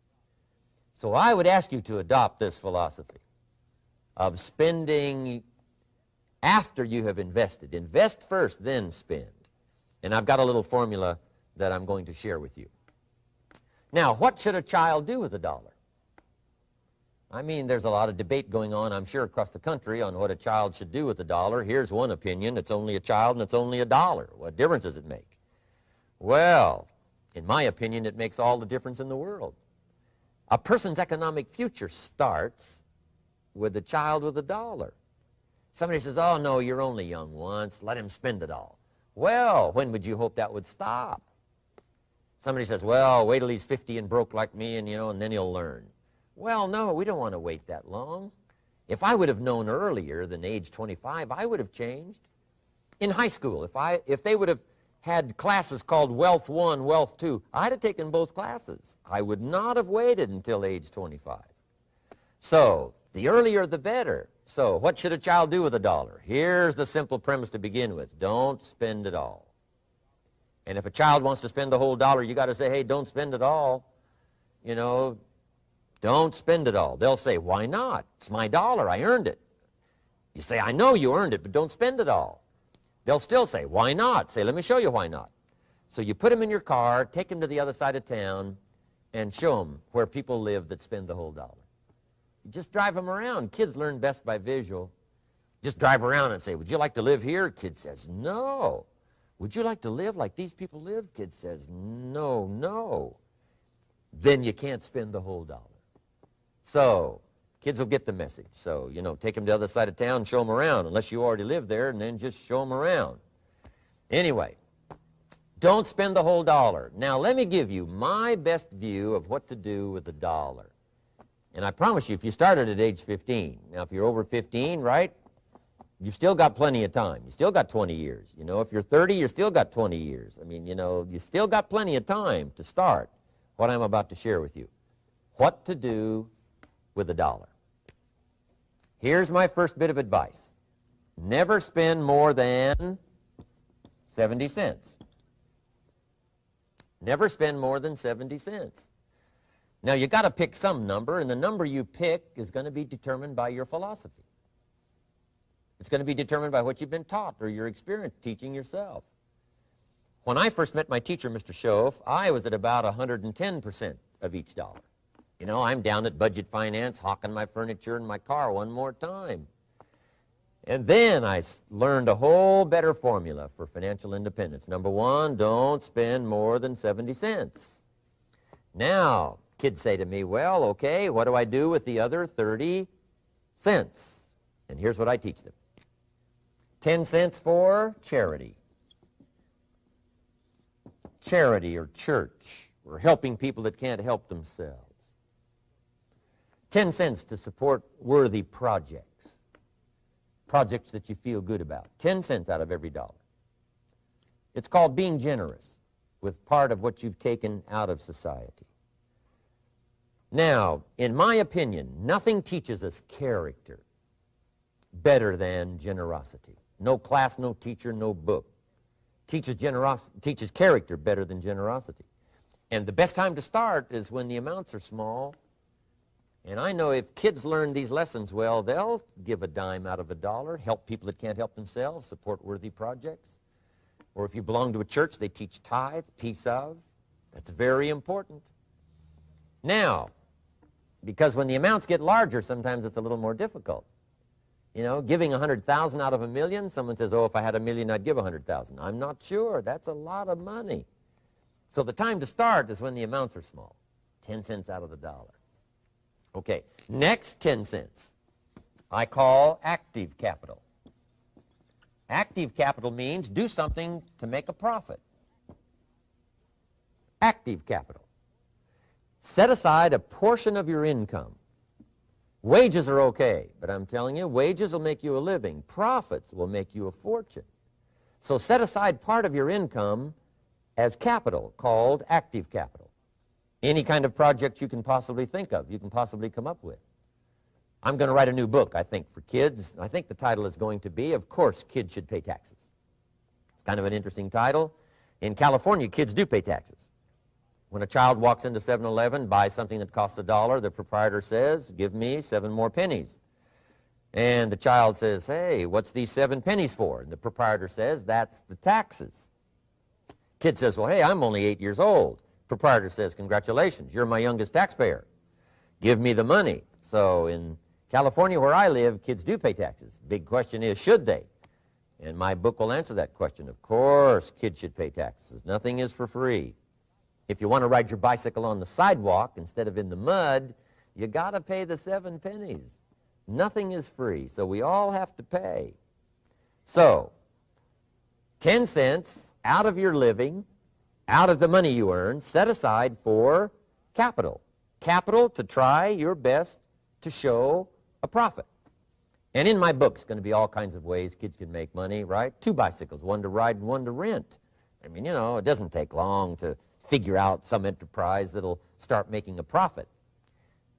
So I would ask you to adopt this philosophy of spending after you have invested. Invest first, then spend. And I've got a little formula that I'm going to share with you. Now, what should a child do with a dollar? I mean, there's a lot of debate going on, I'm sure, across the country on what a child should do with a dollar. Here's one opinion. It's only a child and it's only a dollar. What difference does it make? Well, in my opinion, it makes all the difference in the world. A person's economic future starts with a child with a dollar. Somebody says, oh, no, you're only young once. Let him spend it all. Well, when would you hope that would stop? Somebody says, well, wait till he's 50 and broke like me and, and then he'll learn. Well, no, we don't want to wait that long. If I would have known earlier than age 25, I would have changed. In high school, if they would have had classes called Wealth 1, Wealth 2, I'd have taken both classes. I would not have waited until age 25. So, the earlier the better. So, what should a child do with a dollar? Here's the simple premise to begin with. Don't spend it all. And if a child wants to spend the whole dollar, you got to say, hey, don't spend it all. Don't spend it all. They'll say, why not? It's my dollar. I earned it. You say, I know you earned it, but don't spend it all. They'll still say, why not? Say, let me show you why not. So you put them in your car, take them to the other side of town, and show them where people live that spend the whole dollar. You just drive them around. Kids learn best by visual. Just drive around and say, would you like to live here? Kid says, no. Would you like to live like these people live? Kid says, no, no. Then you can't spend the whole dollar. So, kids will get the message. So, take them to the other side of town, show them around, unless you already live there, and then just show them around. Anyway, don't spend the whole dollar. Now, let me give you my best view of what to do with the dollar. And I promise you, if you started at age 15, now if you're over 15, right, you've still got plenty of time. You still got 20 years. If you're 30, you've still got 20 years. I mean, you still got plenty of time to start what I'm about to share with you. What to do with a dollar. Here's my first bit of advice. Never spend more than 70 cents. Never spend more than 70 cents. Now, you got to pick some number, and the number you pick is going to be determined by your philosophy. It's going to be determined by what you've been taught or your experience teaching yourself. When I first met my teacher, Mr. Schoaf, I was at about 110% of each dollar. I'm down at Budget Finance, hawking my furniture and my car one more time. And then I learned a whole better formula for financial independence. Number one, don't spend more than 70 cents. Now, kids say to me, well, okay, what do I do with the other 30 cents? And here's what I teach them. 10 cents for charity. Charity or church, or helping people that can't help themselves. 10 cents to support worthy projects. Projects that you feel good about. 10 cents out of every dollar. It's called being generous with part of what you've taken out of society. Now, in my opinion, nothing teaches us character better than generosity. No class, no teacher, no book teaches character better than generosity. And the best time to start is when the amounts are small And I know if kids learn these lessons well, they'll give a dime out of a dollar, help people that can't help themselves, support worthy projects. Or if you belong to a church, they teach tithe, piece of. That's very important. Now, because when the amounts get larger, sometimes it's a little more difficult. You know, giving 100,000 out of a million, someone says, oh, if I had a million, I'd give 100,000. I'm not sure. That's a lot of money. So the time to start is when the amounts are small, 10 cents out of the dollar. Okay, next 10 cents I call active capital. Active capital means do something to make a profit. Active capital. Set aside a portion of your income. Wages are okay, but I'm telling you, wages will make you a living. Profits will make you a fortune. So set aside part of your income as capital, called active capital. Any kind of project you can possibly think of, you can possibly come up with. I'm going to write a new book, I think, for kids. I think the title is going to be, Of Course, Kids Should Pay Taxes. It's kind of an interesting title. In California, kids do pay taxes. When a child walks into 7-Eleven, buys something that costs $1, the proprietor says, give me 7 more pennies. And the child says, hey, what's these 7 pennies for? And the proprietor says, that's the taxes. Kid says, well, hey, I'm only 8 years old. Proprietor says, congratulations, you're my youngest taxpayer. Give me the money. So in California, where I live, kids do pay taxes. Big question is, should they? And my book will answer that question. Of course, kids should pay taxes. Nothing is for free. If you want to ride your bicycle on the sidewalk instead of in the mud, you got to pay the 7 pennies. Nothing is free, so we all have to pay. So, 10 cents out of your living, out of the money you earn, set aside for capital. Capital to try your best to show a profit. And in my book, it's going to be all kinds of ways kids can make money, right? 2 bicycles, one to ride and one to rent. I mean, you know, it doesn't take long to figure out some enterprise that'll start making a profit.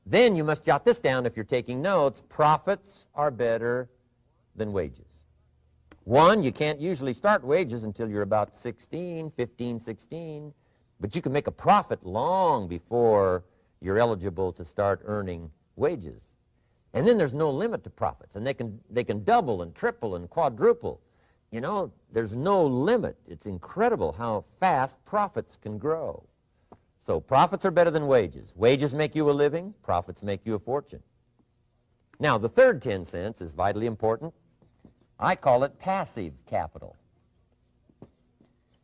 Then you must jot this down if you're taking notes. Profits are better than wages. 1, you can't usually start wages until you're about 16, 15, 16, but you can make a profit long before you're eligible to start earning wages. And then there's no limit to profits, and they can double and triple and quadruple. You know, there's no limit. It's incredible how fast profits can grow. So profits are better than wages. Wages make you a living. Profits make you a fortune. Now, the third 10 cents is vitally important. I call it passive capital.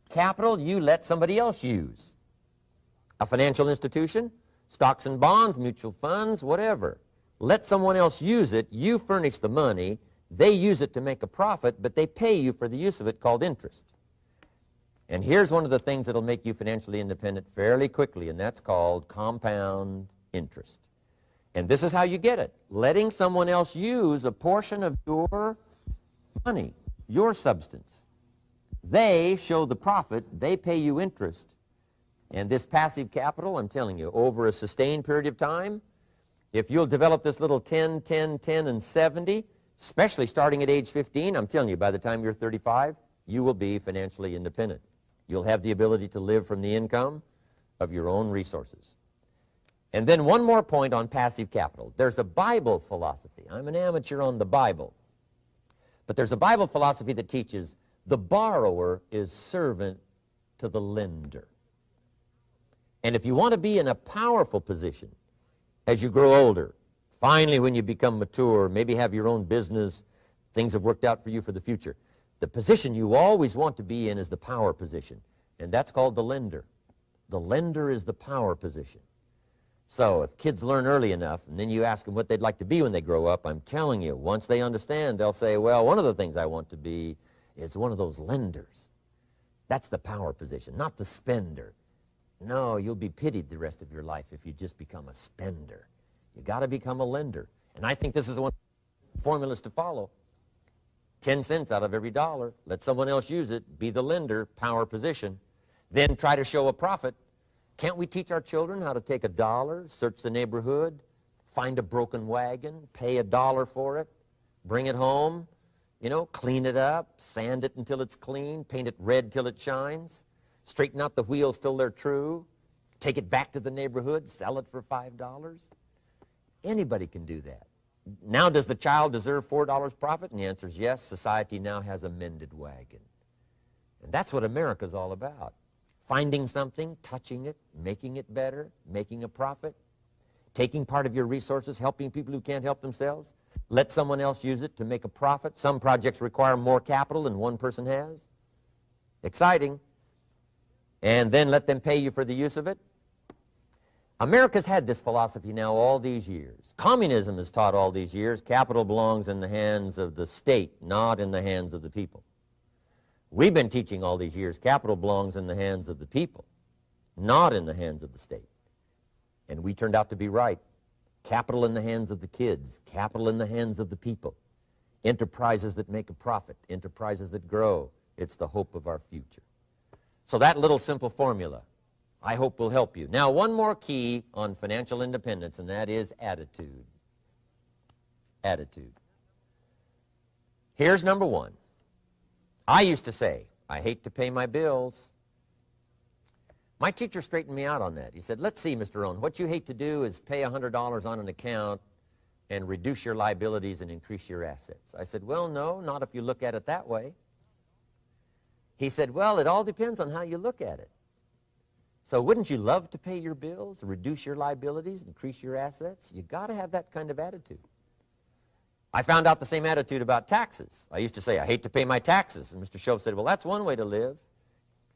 Capital you let somebody else use. A financial institution, stocks and bonds, mutual funds, whatever. Let someone else use it. You furnish the money. They use it to make a profit, but they pay you for the use of it, called interest. And here's one of the things that'll make you financially independent fairly quickly, and that's called compound interest. And this is how you get it. Letting someone else use a portion of your money, your substance. They show the profit, they pay you interest. And this passive capital, I'm telling you, over a sustained period of time, if you'll develop this little 10, 10, 10, and 70, especially starting at age 15, I'm telling you, by the time you're 35, you will be financially independent. You'll have the ability to live from the income of your own resources. And then one more point on passive capital. There's a Bible philosophy. I'm an amateur on the Bible. But there's a Bible philosophy that teaches the borrower is servant to the lender. And if you want to be in a powerful position as you grow older, finally when you become mature, maybe have your own business, things have worked out for you for the future, the position you always want to be in is the power position, and that's called the lender. The lender is the power position. So if kids learn early enough, and then you ask them what they'd like to be when they grow up, I'm telling you, once they understand, they'll say, well, one of the things I want to be is one of those lenders. That's the power position, not the spender. No, you'll be pitied the rest of your life if you just become a spender. You got to become a lender. And I think this is one of the formulas to follow. 10 cents out of every dollar. Let someone else use it. Be the lender, power position. Then try to show a profit. Can't we teach our children how to take $1, search the neighborhood, find a broken wagon, pay $1 for it, bring it home, you know, clean it up, sand it until it's clean, paint it red till it shines, straighten out the wheels till they're true, take it back to the neighborhood, sell it for $5? Anybody can do that. Now, does the child deserve $4 profit? And the answer is yes. Society now has a mended wagon. And that's what America's all about. Finding something, touching it, making it better, making a profit, taking part of your resources, helping people who can't help themselves. Let someone else use it to make a profit. Some projects require more capital than one person has. Exciting. And then let them pay you for the use of it. America's had this philosophy now all these years. Communism has taught all these years capital belongs in the hands of the state, not in the hands of the people. We've been teaching all these years capital belongs in the hands of the people, not in the hands of the state. And we turned out to be right. Capital in the hands of the kids, capital in the hands of the people. Enterprises that make a profit, enterprises that grow. It's the hope of our future. So that little simple formula, I hope, will help you. Now, one more key on financial independence, and that is attitude. Attitude. Here's number one. I used to say, I hate to pay my bills. My teacher straightened me out on that. He said, let's see, Mr. Rohn, what you hate to do is pay $100 on an account and reduce your liabilities and increase your assets. I said, well, no, not if you look at it that way. He said, well, it all depends on how you look at it. So wouldn't you love to pay your bills, reduce your liabilities, increase your assets? You got to have that kind of attitude. I found out the same attitude about taxes. I used to say, I hate to pay my taxes. And Mr. Shove said, well, that's one way to live.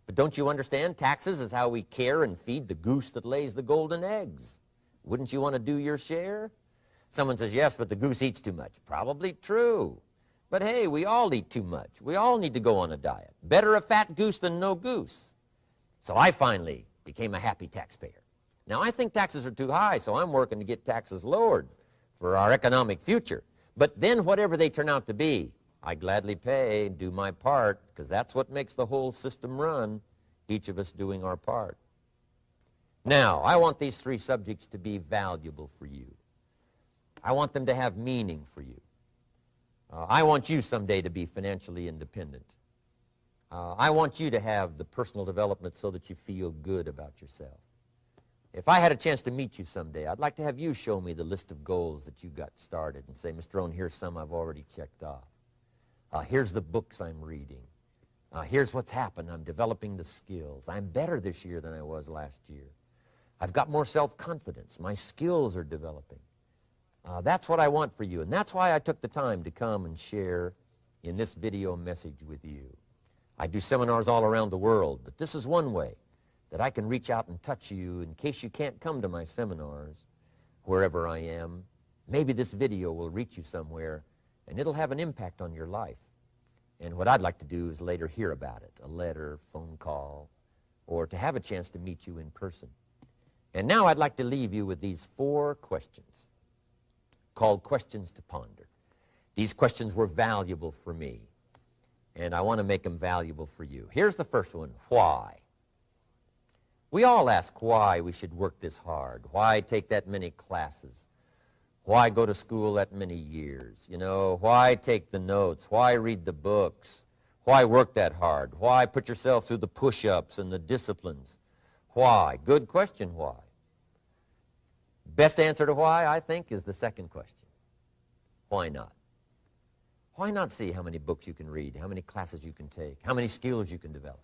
But don't you understand? Taxes is how we care and feed the goose that lays the golden eggs. Wouldn't you want to do your share? Someone says, yes, but the goose eats too much. Probably true. But hey, we all eat too much. We all need to go on a diet. Better a fat goose than no goose. So I finally became a happy taxpayer. Now, I think taxes are too high, so I'm working to get taxes lowered for our economic future. But then whatever they turn out to be, I gladly pay, do my part, because that's what makes the whole system run, each of us doing our part. Now, I want these three subjects to be valuable for you. I want them to have meaning for you. I want you someday to be financially independent. I want you to have the personal development so that you feel good about yourself. If I had a chance to meet you someday, I'd like to have you show me the list of goals that you got started and say, Mr. Rohn, here's some I've already checked off. Here's the books I'm reading. Here's what's happened. I'm developing the skills. I'm better this year than I was last year. I've got more self-confidence. My skills are developing. That's what I want for you, and that's why I took the time to come and share in this video message with you. I do seminars all around the world, but this is one way that I can reach out and touch you in case you can't come to my seminars, wherever I am. Maybe this video will reach you somewhere, and it'll have an impact on your life. And what I'd like to do is later hear about it, a letter, phone call, or to have a chance to meet you in person. And now I'd like to leave you with these 4 questions called questions to ponder. These questions were valuable for me, and I want to make them valuable for you. Here's the first one, why? We all ask why we should work this hard, why take that many classes, why go to school that many years, you know, why take the notes, why read the books, why work that hard, why put yourself through the push-ups and the disciplines, why? Good question, why? Best answer to why, I think, is the second question. Why not? Why not see how many books you can read, how many classes you can take, how many skills you can develop?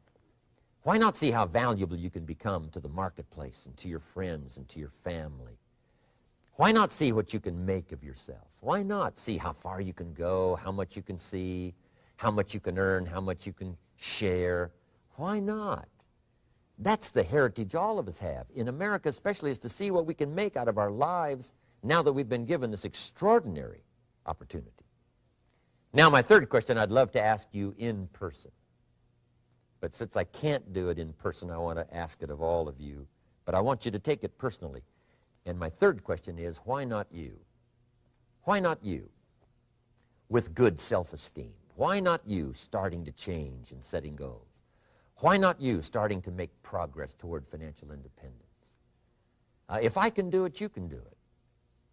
Why not see how valuable you can become to the marketplace and to your friends and to your family? Why not see what you can make of yourself? Why not see how far you can go, how much you can see, how much you can earn, how much you can share? Why not? That's the heritage all of us have, in America especially, is to see what we can make out of our lives now that we've been given this extraordinary opportunity. Now, my third question I'd love to ask you in person. But since I can't do it in person, I want to ask it of all of you. But I want you to take it personally. And my third question is, why not you? Why not you with good self-esteem? Why not you starting to change and setting goals? Why not you starting to make progress toward financial independence? If I can do it, you can do it.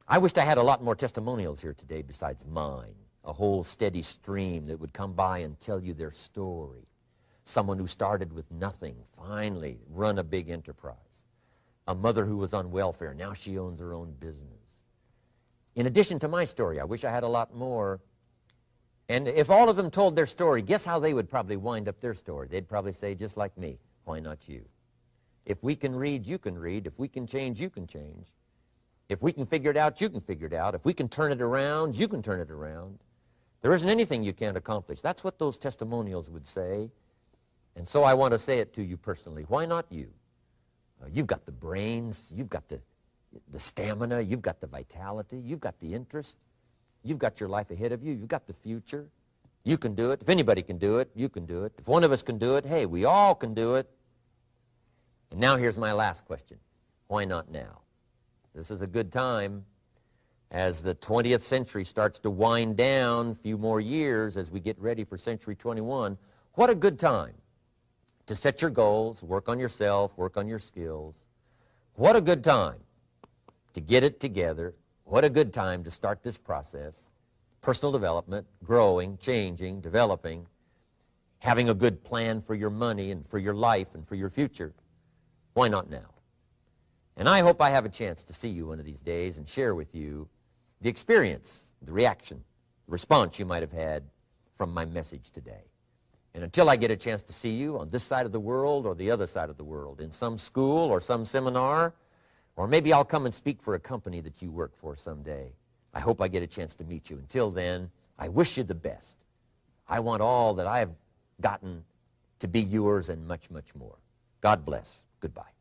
I wished I had a lot more testimonials here today besides mine, a whole steady stream that would come by and tell you their story. Someone who started with nothing, finally run a big enterprise. A mother who was on welfare, now she owns her own business. in addition to my story. I wish I had a lot more. And if all of them told their story, guess how they would probably wind up their story? They'd probably say, just like me, why not you? If we can read, you can read. If we can change, you can change. If we can figure it out, you can figure it out. If we can turn it around, you can turn it around. There isn't anything you can't accomplish. That's what those testimonials would say. And so I want to say it to you personally. Why not you? You've got the brains. You've got the stamina. You've got the vitality. You've got the interest. You've got your life ahead of you. You've got the future. You can do it. If anybody can do it, you can do it. If one of us can do it, hey, we all can do it. And now here's my last question. Why not now? This is a good time as the 20th century starts to wind down, a few more years as we get ready for century 21. What a good time to set your goals, work on yourself, work on your skills. What a good time to get it together. What a good time to start this process. Personal development, growing, changing, developing, having a good plan for your money and for your life and for your future. Why not now? And I hope I have a chance to see you one of these days and share with you the experience, the reaction, the response you might have had from my message today. And until I get a chance to see you on this side of the world or the other side of the world, in some school or some seminar, or maybe I'll come and speak for a company that you work for someday, I hope I get a chance to meet you. Until then, I wish you the best. I want all that I have gotten to be yours and much, much more. God bless. Goodbye.